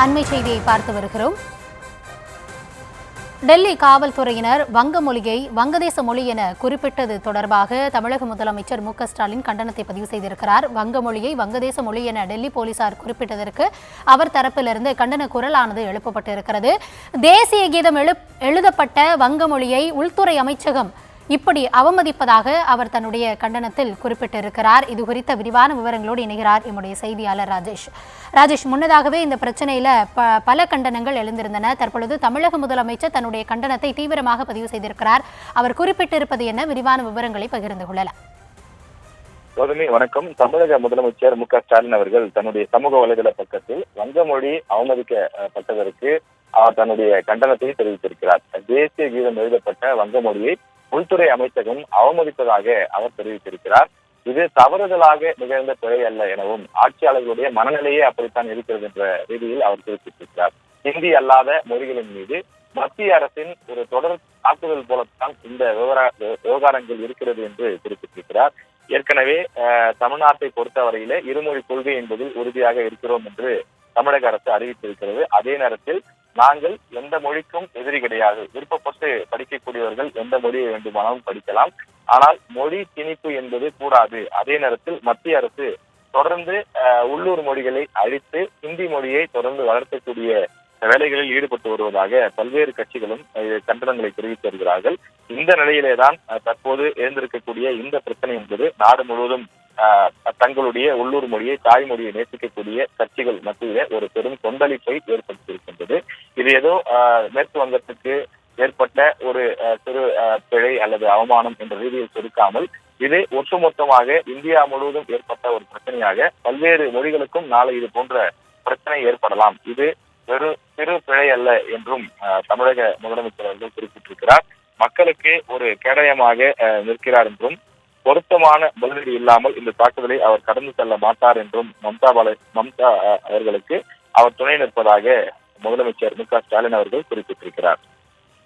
அண்மை செய்தியை பார்த்து வருகிறோம். டெல்லி காவல்துறையினர் வங்க மொழியை வங்கதேச மொழி என குறிப்பிட்டது தொடர்பாக தமிழக முதலமைச்சர் மு.க.ஸ்டாலின் கண்டனத்தை பதிவு செய்திருக்கிறார். வங்க மொழியை வங்கதேச மொழி என டெல்லி போலீசார் குறிப்பிட்டதற்கு அவர் தரப்பிலிருந்து கண்டன குரலானது எழுப்பப்பட்டிருக்கிறது. தேசிய கீதம் எழுதப்பட்ட வங்க மொழியை உள்துறை அமைச்சகம் இப்படி அவமதிப்பதாக அவர் தன்னுடைய கண்டனத்தில் குறிப்பிட்டிருக்கிறார். இது குறித்த விரிவான விவரங்களோடு இணைகிறார் எம்முடைய செய்தியாளர் ராஜேஷ். முன்னதாகவே இந்த பிரச்சனையில பல கண்டனங்கள் எழுந்திருந்தன. தற்பொழுது தமிழக முதலமைச்சர் தன்னுடைய கண்டனத்தை தீவிரமாக பதிவு செய்திருக்கிறார். அவர் குறிப்பிட்டிருப்பது என்ன? விரிவான விவரங்களை பகிர்ந்து கொள்ளலாம். வணக்கம். தமிழக முதலமைச்சர் மு.க.ஸ்டாலின் அவர்கள் தன்னுடைய சமூக வலைதள பக்கத்தில் வங்க மொழி அவமதிக்கப்பட்டதற்கு அவர் தன்னுடைய கண்டனத்தை தெரிவித்திருக்கிறார். தேசிய கீதம் எழுதப்பட்ட வங்க மொழியை உள்துறை அமைச்சகம் அவமதிப்பதாக அவர் தெரிவித்திருக்கிறார். இது தவறுதலாக நிகழ்ந்த பிழை அல்ல எனவும் ஆட்சியாளர்களுடைய மனநிலையே அப்படித்தான் இருக்கிறது என்ற ரீதியில் அவர் குறிப்பிட்டிருக்கிறார். ஹிந்தி அல்லாத மொழிகளின் மீது மத்திய அரசின் ஒரு தொடர் தாக்குதல் போலத்தான் இந்த விவகாரங்கள் இருக்கிறது என்று குறிப்பிட்டிருக்கிறார். ஏற்கனவே தமிழ்நாட்டை பொறுத்தவரையிலே இருமொழி கொள்கை என்பதில் உறுதியாக இருக்கிறோம் என்று தமிழக அரசு அறிவித்திருக்கிறது. அதே நேரத்தில் நாங்கள் எந்த மொழிக்கும் எதிரி கிடையாது. விருப்பப்பட்டு படிக்கக்கூடியவர்கள் எந்த மொழியை வேண்டுமானாலும் படிக்கலாம். ஆனால் மொழி திணிப்பு என்பது கூடாது. அதே நேரத்தில் மத்திய அரசு தொடர்ந்து உள்ளூர் மொழிகளை அழித்து ஹிந்தி மொழியை தொடர்ந்து வளர்க்கக்கூடிய வேலைகளில் ஈடுபட்டு வருவதாக பல்வேறு கட்சிகளும் கண்டனங்களை தெரிவித்து வருகிறார்கள். இந்த நிலையிலேதான் தற்போது எழுந்திருக்கக்கூடிய இந்த பிரச்சனை என்பது நாடு முழுவதும் தங்களுடைய உள்ளூர் மொழியை தாய்மொழியை நேசிக்கக்கூடிய கட்சிகள் மத்தியிலே ஒரு பெரும் கொந்தளிப்பை ஏற்படுத்தியிருக்கின்றது. இது ஏதோ மேற்கு வங்கத்துக்கு ஏற்பட்ட ஒரு சிறு பிழை அல்லது அவமானம் என்ற ரீதியில் சுருக்காமல் இது ஒட்டுமொத்தமாக இந்தியா முழுவதும் ஏற்பட்ட ஒரு பிரச்சனையாக பல்வேறு மொழிகளுக்கும் நாளை இது போன்ற பிரச்சனை ஏற்படலாம். இது சிறு பிழை அல்ல என்றும் தமிழக முதலமைச்சர் அவர்கள் குறிப்பிட்டிருக்கிறார். மக்களுக்கு ஒரு கேடயமாக நிற்கிறார் என்றும் பொருத்தமான பதிலடி இல்லாமல் இந்த தாக்குதலை அவர் கடந்து செல்ல மாட்டார் என்றும் மம்தா அவர்களுக்கு அவர் துணை நிற்பதாக முதலமைச்சர் மு.க.ஸ்டாலின் அவர்கள் குறிப்பிட்டிருக்கிறார்.